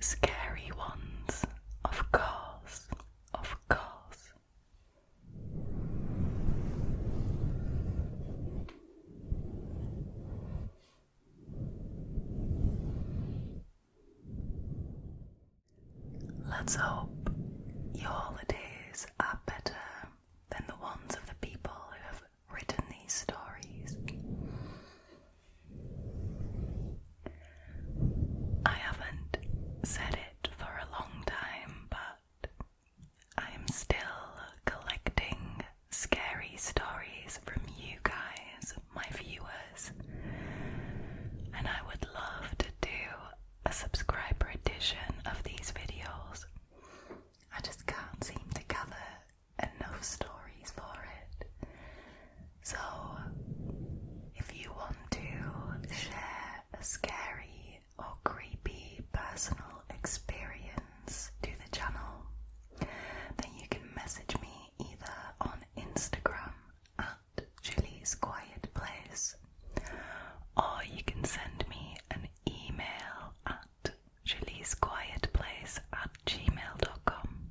scary ones, of course, of course. Let's hope your holidays are better than the ones of the people who have written these stories. I haven't said it for a long time, but I am still collecting scary stories from you guys, my viewers, and I would love to do a subscriber edition of these videos. I just can't seem to gather enough stories for it. So, if you want to share a scary or creepy personal experience to the channel, then you can message me either on Instagram at Julie's Quiet Place, or you can send me an email at juliesquietplace@gmail.com.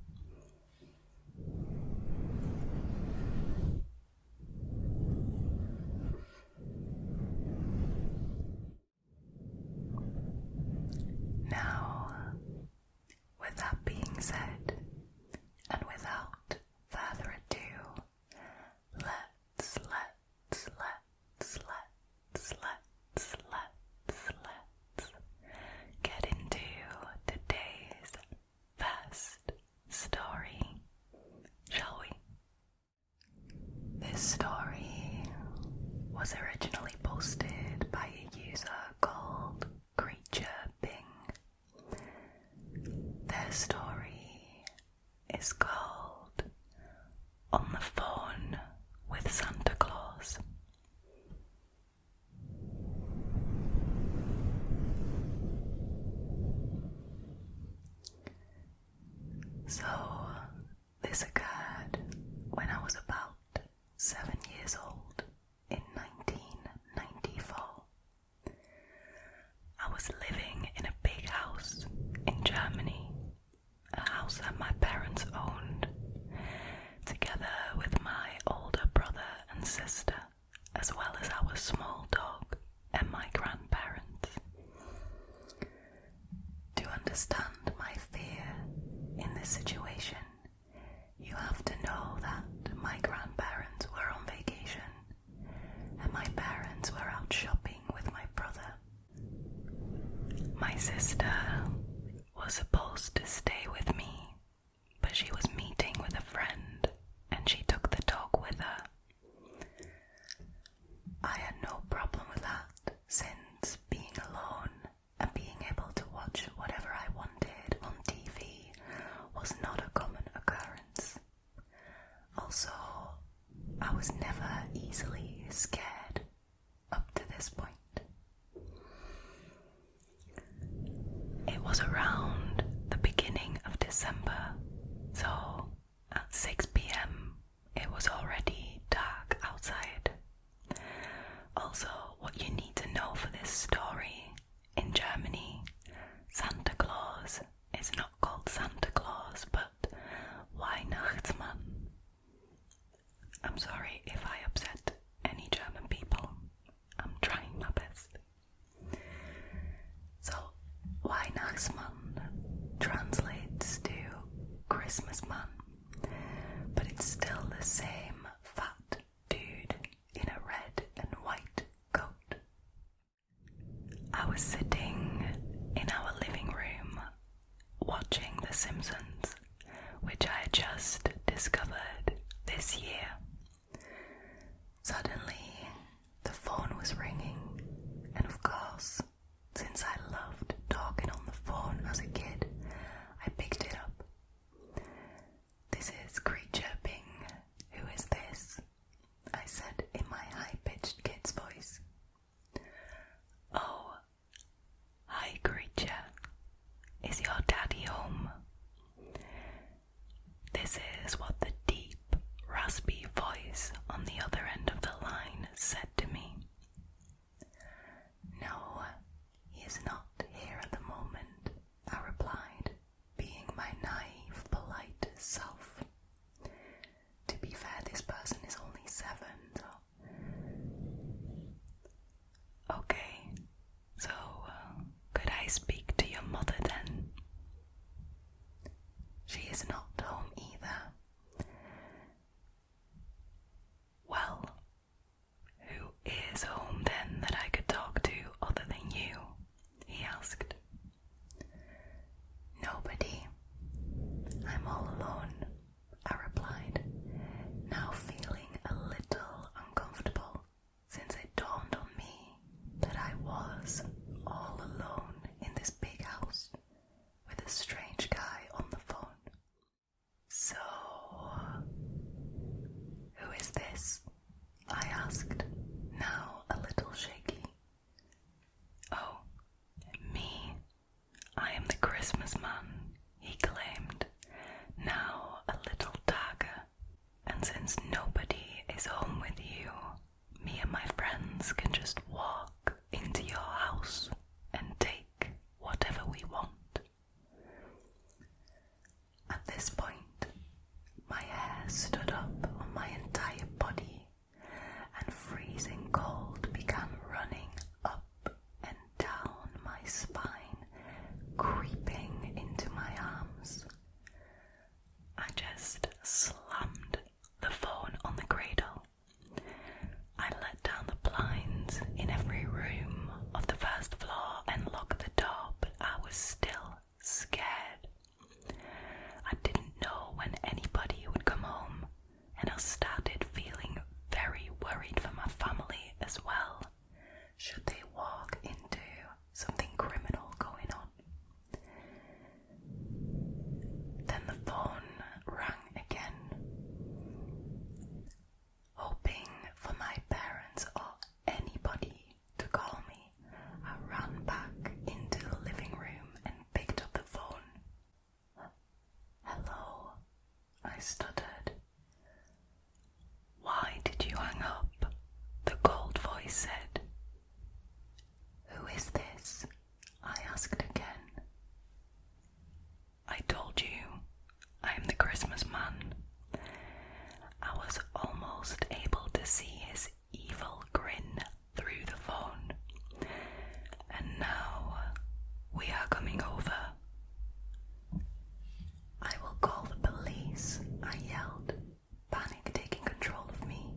Now, with that being said, and without further ado, let's get into today's first story, shall we? This story was originally posted by a user called Creature Bing. Their story is called On the Phone with Santa Claus. So, this occurred when I was about 7 years old in 1994. I was living in a big house in Germany, a house that my parents owned, together with my older brother and sister, as well as our small dog and my grandparents. To understand my fear in this situation, you have to know that my grandparents were on vacation and my parents were out shopping with my brother. My sister was supposed to stay with me, but she was meeting with a friend and she took the dog with her. I had no problem with that, since being alone and being able to watch whatever I wanted on TV was not a common occurrence. Also, I was never easily scared up to this point. It was around the beginning of December, so at 6 p.m. it was already dark outside. Also, what you need to know for this story, in Germany, Santa Claus is not called Santa Claus, but Weihnachtsmann. I'm sorry if I upset any German people. I'm trying my best. So, Weihnachtsmann translates to Christmas man, but it's still the same fat dude in a red and white coat. I was sitting in our living room watching The Simpsons, which I had just discovered this year. Suddenly, the phone was ringing, and of course, since I loved talking on the phone as a kid, I picked it up. This is Creature Bing. Who is this? I said in my high-pitched kid's voice. Oh, hi Creature. Is your daddy home? This is what the deep, raspy voice on the other end of the line said to me. No, he is Christmas man, he claimed, now a little dagger, and since nobody is home with you, me and my friends can just walk into your house and take whatever we want. At this point, my hair stood up on my entire body, and freezing cold began running up and down my spine, creeping into my arms. I just slammed the phone on the cradle. I let down the blinds in every room of the first floor and locked the door, but I was still scared. I didn't know when anybody would come home, and I started feeling very worried for my family as well, should they walk into something criminal going on. Then the phone rang again. Hoping for my parents or anybody to call me, I ran back into the living room and picked up the phone. "Hello," I stuttered. "Why did you hang up?" the cold voice said. "Who is this?" I asked again. "I told you, I am the Christmas man." I was almost able to see his evil grin through the phone. "And now we are coming over." "I will call the police," I yelled, panic taking control of me.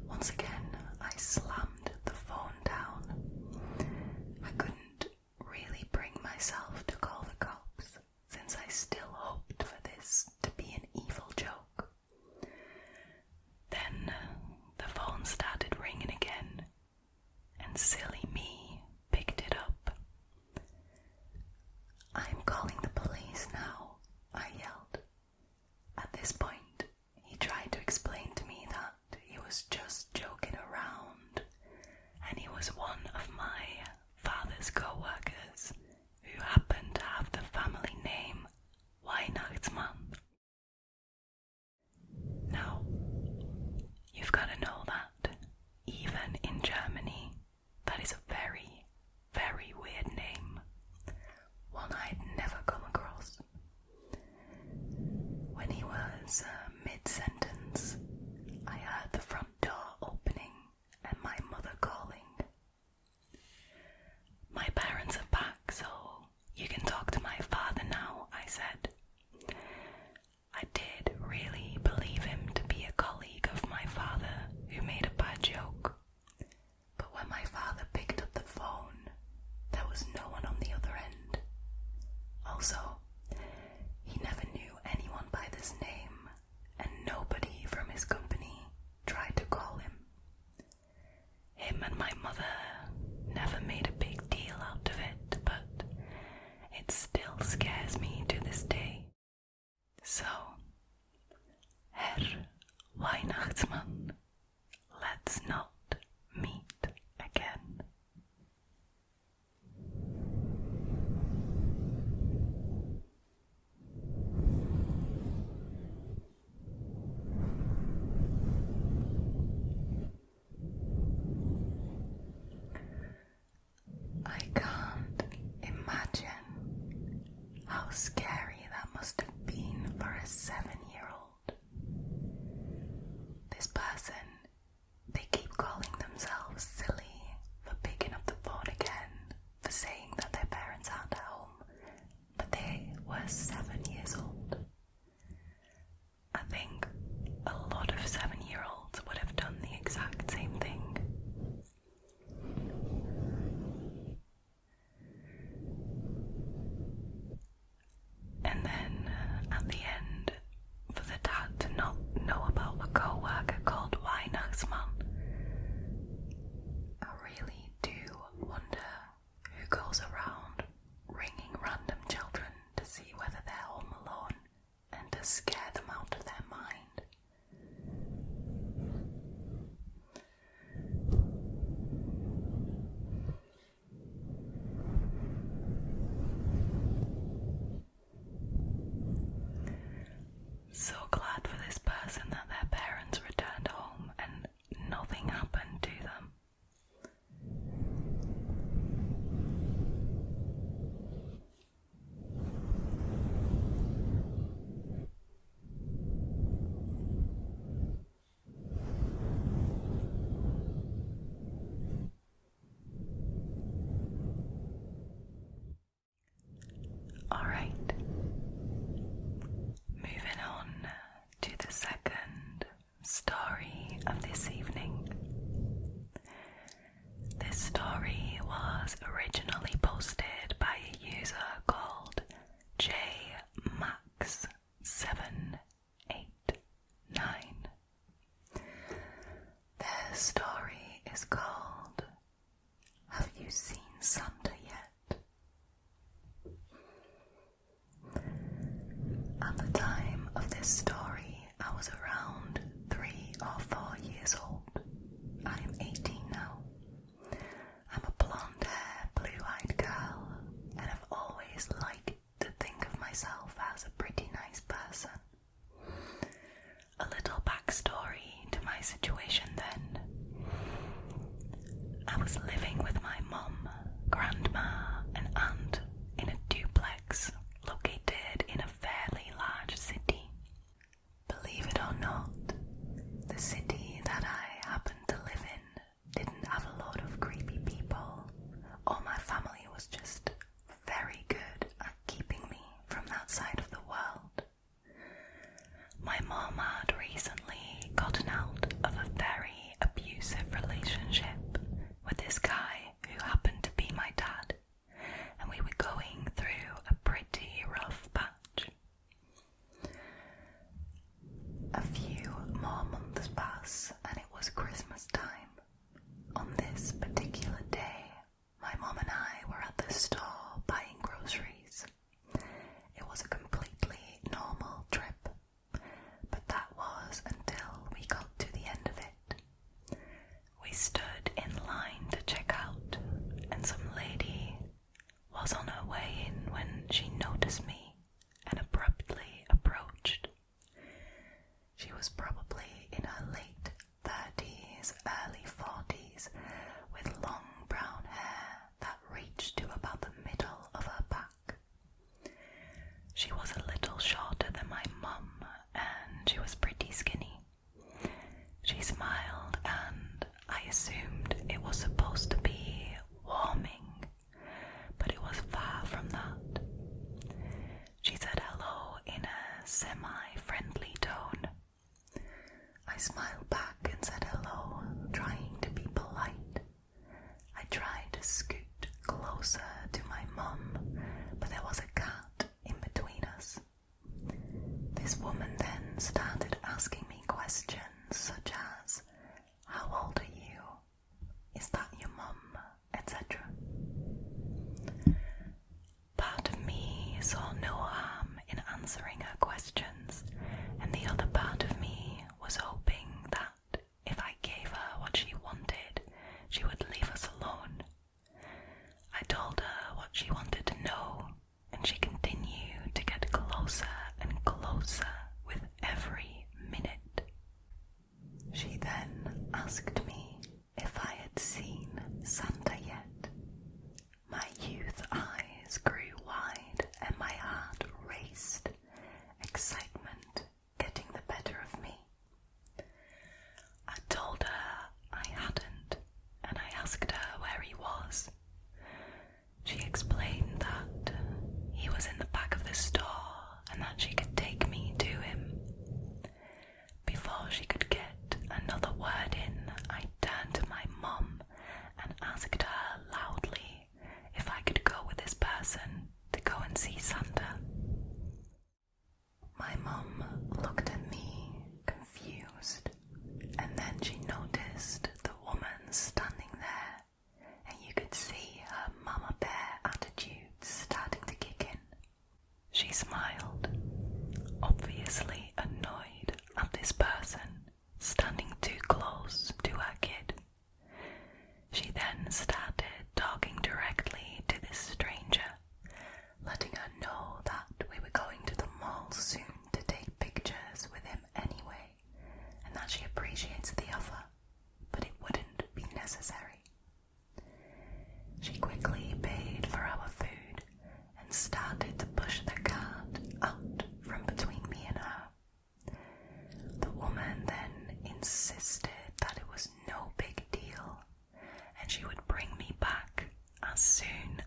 Once again, I slammed the phone down. I couldn't really bring myself to call the cops, since I still hoped for this to be an evil joke. Then the phone started ringing again, and silly me picked it up. "I'm calling the police now," I yelled. At this point, he tried to explain to me that he was just joking around, and he was one of my father's co-workers who happened to have the family name Weihnachtsmann. Now, you've got to know that even in Germany, that is a very, very weird name, one I'd never come across. When he was mid-sentence, I heard the front door opening and my mother calling. "My parents are back, so you can talk to my father now," I said. I did really believe him to be a colleague of my father who made a bad joke. But when my father picked up the phone, there was no one on the other end. Also, he never knew anyone by this name, and nobody from his company tried to call him. Him and my mother never made a big deal out of it, but it still scares me to this day. So, Herr Weihnachtsmann, let's not meet again. I can't imagine how scary that must have been for a 7-year-old. This person, they keep calling themselves silly for picking up the phone again, for saying that their parents aren't at home, but they were 7 years old. I think a lot of 7-year-olds would have done the exact same thing. And then, at the end, for the dad to not know about a co-worker called Weihnachtsmann, I really do wonder who goes around ringing random children to see whether they're home alone and to scare them out of their mind. so glad for this person that their parents returned home and nothing happened to them. Alright, moving on to the second story of this evening. This story was originally posted by a user called JMax789. Their story is called Have You Seen Santa Yet? At the time of this story, I was around 3 or 4 years old. I am 18 now. I'm a blonde-haired, blue-eyed girl, and I've always liked to think of myself as a pretty nice person. A little backstory to my situation then. I was living with my mum, grandma, and aunt in a duplex located in a fairly large city. Believe it or not, the city that I happened to live in didn't have a lot of creepy people. All my family was just very good at keeping me from that side of the world. My mom had recently gotten out of a very abusive relationship with this guy who happened to be my dad, and we were going through a pretty rough patch. A few more months pass and it was Christmas time. On this particular day, my mom and I were at the store buying groceries. It was a completely normal trip, but that was until we got to the end of it. We stood in line to check out, and some lady was on her way in when she noticed me and abruptly approached. She was probably in her late 30s, early 40s, with long brown hair that reached to about the middle of her back. She was a little shorter than my mum, and she was pretty skinny. She smiled, and I assumed it was supposed to be warming, but it was far from that. She said hello in a semi-friendly tone. I smiled back and said hello, trying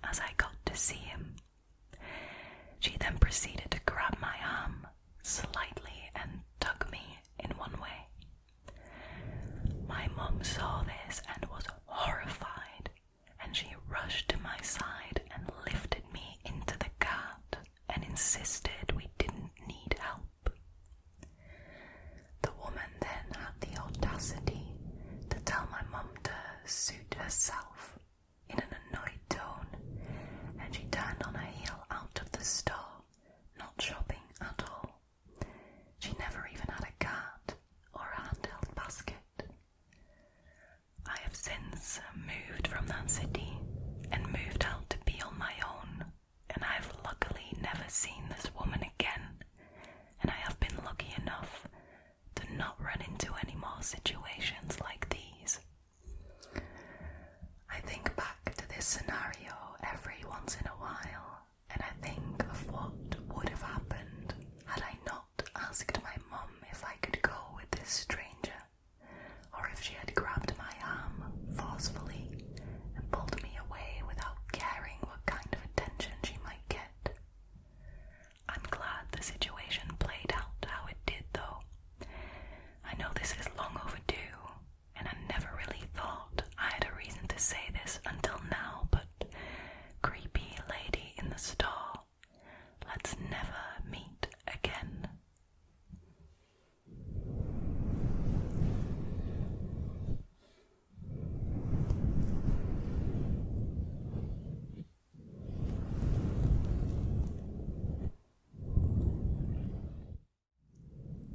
as I got to see him. She then proceeded to grab my arm slightly and tug me in one way. My mum saw this and was horrified, and she rushed to my side and lifted me into the cart and insisted we didn't need help. The woman then had the audacity to tell my mum to suit herself in an annoyed tone, and she turned on her heel out of the store, not shopping at all. She never even had a cart or a handheld basket. I have since moved from that city and moved out to be on my own, and I have luckily never seen this woman again, and I have been lucky enough to not run into any more situations like these. I think back to this scenario every once in a while, and I think of what would have happened had I not asked my mum if I could go with this stranger, or if she had grabbed my arm forcefully and pulled me away without caring what kind of attention she might get. I'm glad the situation played out how it did, though. I know this is long overdue, and I never really thought I had a reason to say this until now, but creepy lady in the store, let's never meet again.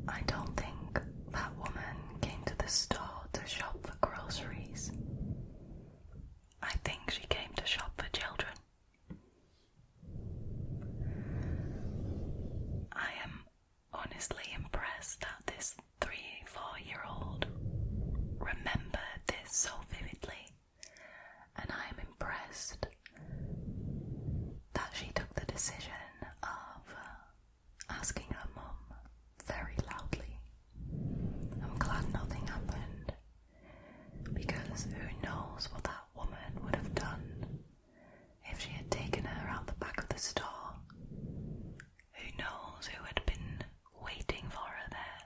I don't think that woman came to the store to shop for groceries. I think she came to shop for children. I am honestly impressed that this 3-4-year-old remembered this so vividly, and I am impressed that she took the decision of asking her mum very loudly. I'm glad nothing happened, because who knows what that woman would have done if she had taken her out the back of the store. Who knows who had been waiting for her there.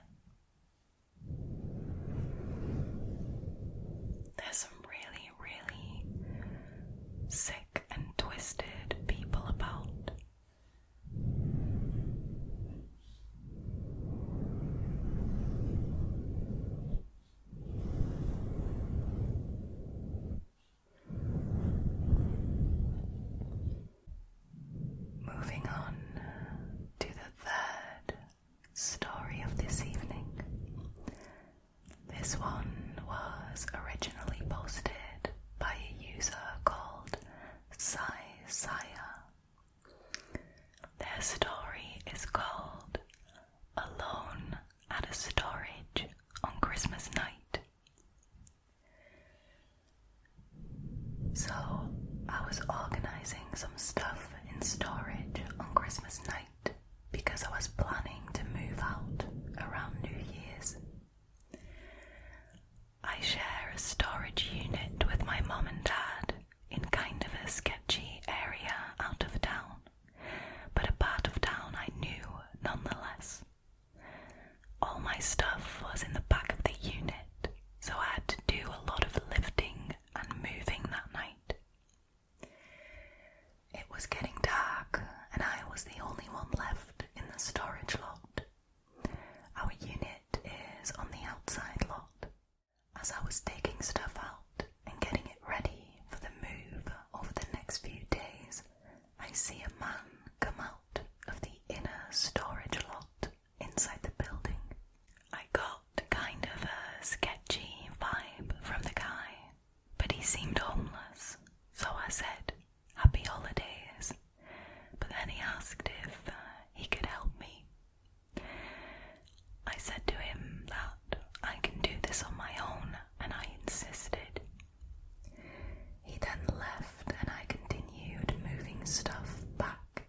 There's some really, really sick and twisted people about. Moving on to the third story of this evening. This one was originally posted by a user called Saya. Their story is called Alone at a Storage on Christmas Night. So, I was organising some stuff in storage on Christmas night because I was planning to move out around New Year's. I share a storage unit with my mum and dad in kind of a sketchy area out of town, but a part of town I knew nonetheless. All my stuff was in the back of the unit, so I had to do a lot of lifting and moving that night. It was getting dark, and I was the only one left in the storage lot. Our unit is on the outside lot. As I was taking stuff out and getting it ready for the move over the next few days, I see a man come out of the inner storage lot inside the building. I got kind of a sketchy vibe from the guy, but he seemed homeless, so I said, "Happy holidays," but then he asked if he could help me. I said to him that I can do this on my own, and I insisted. He then left, and I continued moving stuff back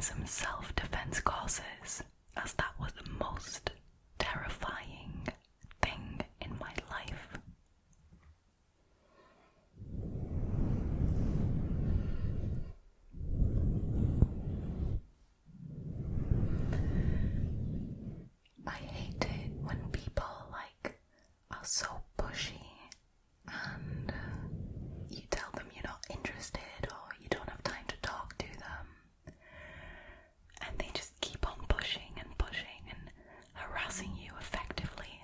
some self-defense courses, as that was the most terrifying thing in my life. I hate it when people are so pushy and you tell them you're not interested or you don't have time to talk to them, and they just keep on pushing and harassing you effectively.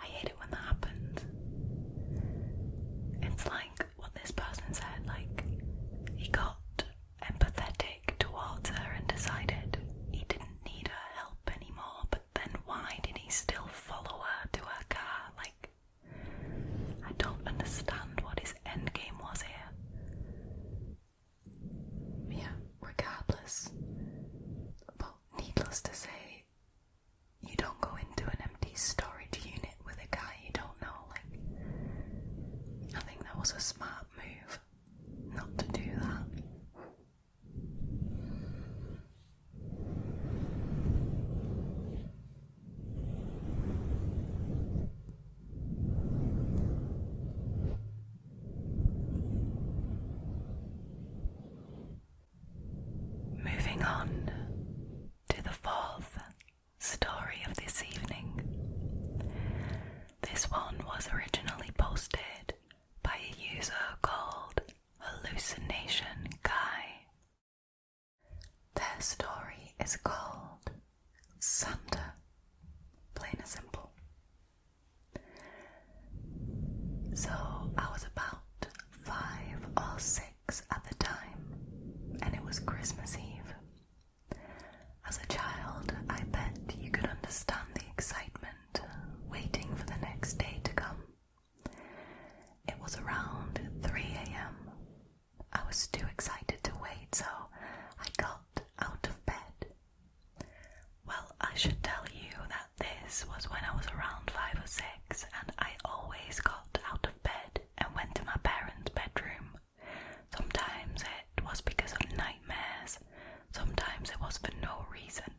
I hate it when that happens. It's like what this person said, he got empathetic towards her and decided he didn't need her help anymore, but then why did he still follow her to her car? I don't understand what his end game was here. Yeah, regardless. But needless to say, you don't go into an empty storage unit with a guy you don't know. I think that was a smart move not to do that. Moving on to the fourth story of this evening. This one was originally posted by a user called Hallucination Guy. Their story is called Santa, plain and simple. So I was about 5 or 6 at the time, and it was Christmas Eve. As a child, I bet you could understand the excitement waiting for the next day to come. It was around 3 a.m. I was too excited to wait, so I got out of bed. Well, I should tell you that this was when I was around 5 or 6, and I always got out of bed and went to my parents' bedroom. Sometimes it was because of nightmares, sometimes it was for no reason.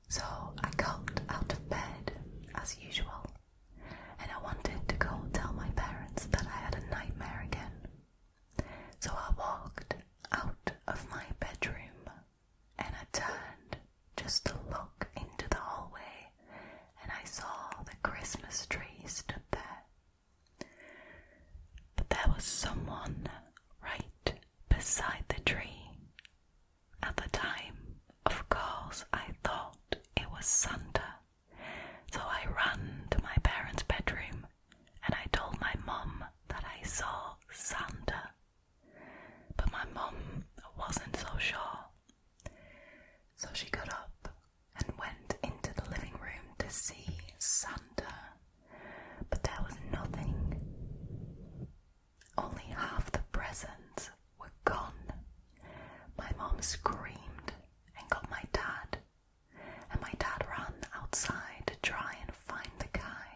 So I got out of bed as usual, and I wanted to go tell my parents that I had a nightmare again. So I walked out of my bedroom and I turned just to look into the hallway, and I saw the Christmas tree stood there. But there was someone right beside the tree. At the time, of course, I thought it was Santa. So I ran to my parents' bedroom and I told my mum that I saw Santa. But my mum wasn't so sure. So she got up and went into the living room to see Santa. But there was nothing. Only half the presents were gone. My mom screamed and got my dad, and my dad ran outside to try and find the guy,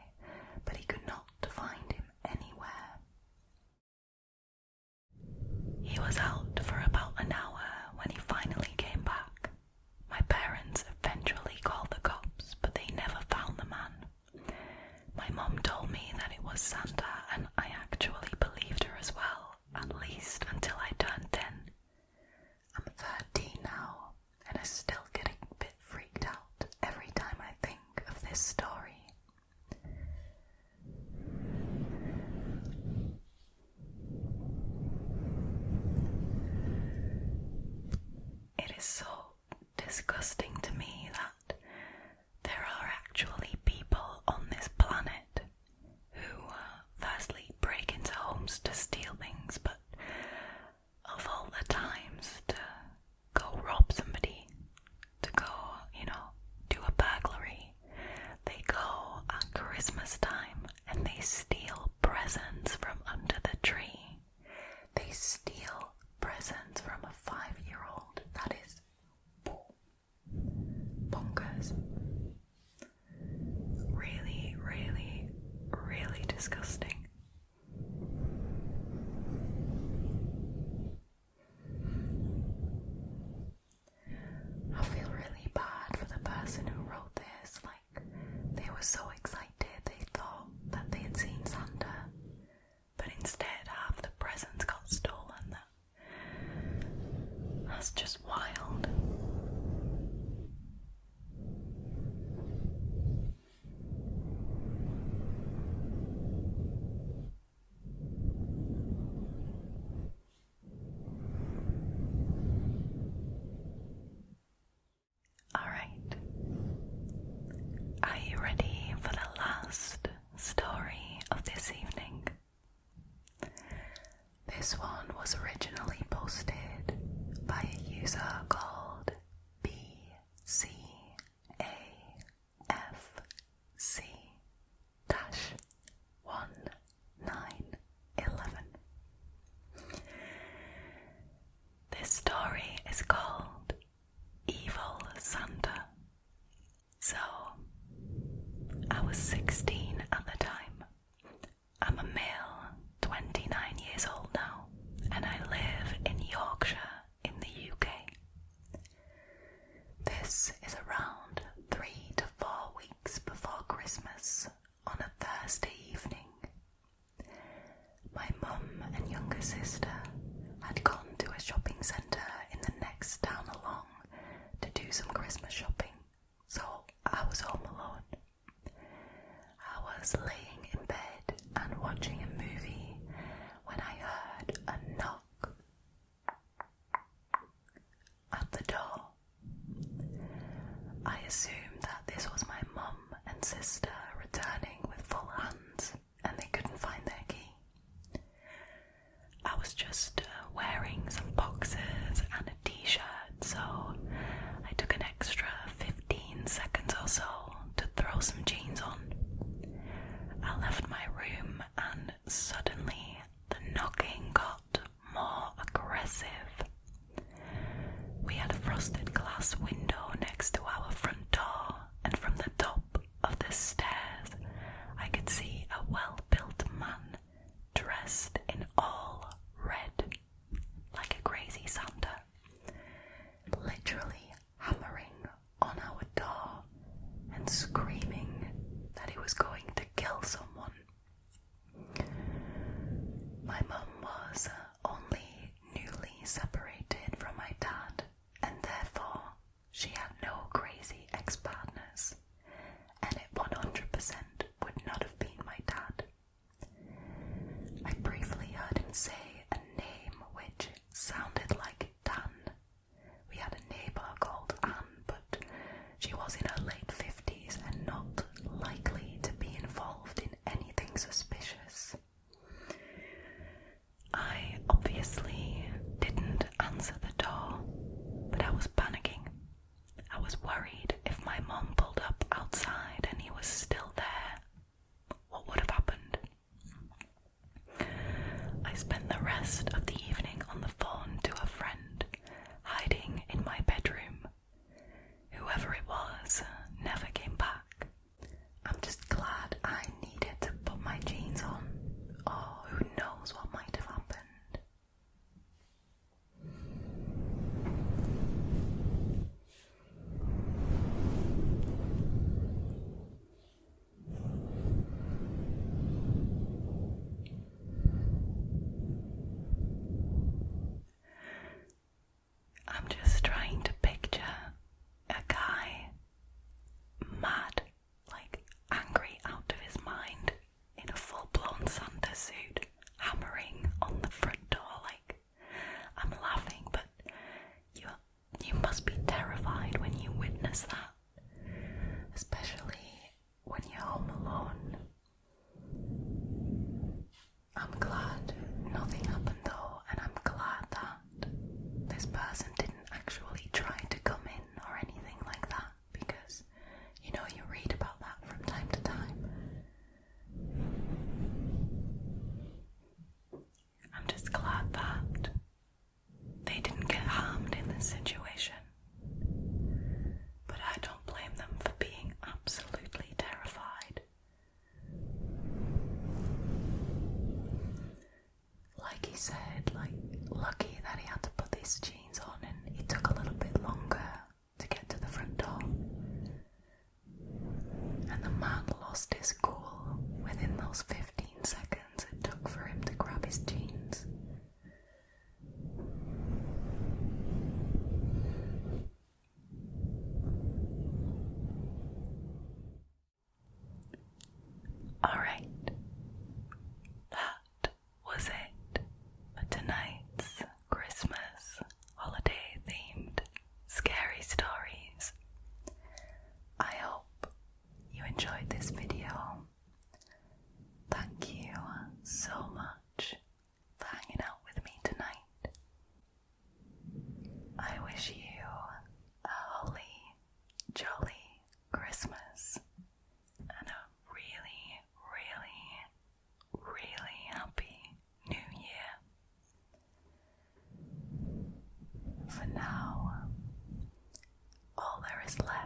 but he could not find him anywhere. He was out for about an hour when he finally came back. My parents eventually called the cops, but they never found the man. My mom told me that it was Santa, and I actually believed her as well, at least until I turned 10. I'm 13 now, and I still get a bit freaked out every time I think of this story. It is so disgusting to me that there are actually people on this planet who firstly break into homes to steal things, but of all the times to go rob somebody, to go, do a burglary, they go at Christmas time and they steal presents from under the tree. They steal presents from a 5-year-old. That is was just wild. Alright, are you ready for the last story of this evening? This one was originally posted by a user called BCAFC-1911. This story is called Evil Santa. So, I was 16 at the time. I'm a male, 29 years old now, and I live in Yorkshire in the UK. This is around 3 to 4 weeks before Christmas on a Thursday evening. My mum and younger sister had gone to a shopping centre in the next town along to do some Christmas shopping, so I was home alone. I was laying in bed and watching a movie when I heard a knock at the door. I assumed that this was my mum and sister returning with full hands and they couldn't find their key. I was just wearing some boxers and a t-shirt, so I took an extra 15 seconds or so to throw some jeans on. I left my room and suddenly the knocking got more aggressive. We had a frosted glass window next to our front door, and from the top of the stairs I could see a well-built man dressed in all red, like a crazy Santa, literally hammering on our door and screaming that he was going to kill someone. My mum was only newly separated from my dad, and therefore she had no crazy ex-partners, and it 100% would not have been my dad. I briefly heard him say a name which sounded like Dan. We had a neighbour called Anne, but she was in her late 50s and not likely to be involved in anything suspicious. I obviously didn't answer the door, but I was panicking. I was worried if my mum pulled up outside and he was still there, what would have happened? I spent the rest of the evening on the phone to a friend, hiding in my bedroom. Whoever it was never came back. I'm just glad I needed to put my jeans on, or who knows what might have happened. I'm just trying to picture a guy mad, like angry out of his mind, in a full-blown Santa suit, hammering on the front door. Like, I'm laughing, but you must be terrified when you witness that, especially when you're home alone. I'm glad nothing happened though, and I'm glad that this person didn't actually try to come in or anything like that, because, you know, you read about that from time to time. I'm just glad that they didn't get harmed in this situation, but I don't blame them for being absolutely terrified. Like he said, like, lucky that he had to put these jeans on and it took a little bit longer to get to the front door. And the man lost his cool within those 15 seconds it took for him to grab his jeans. for now, all there is left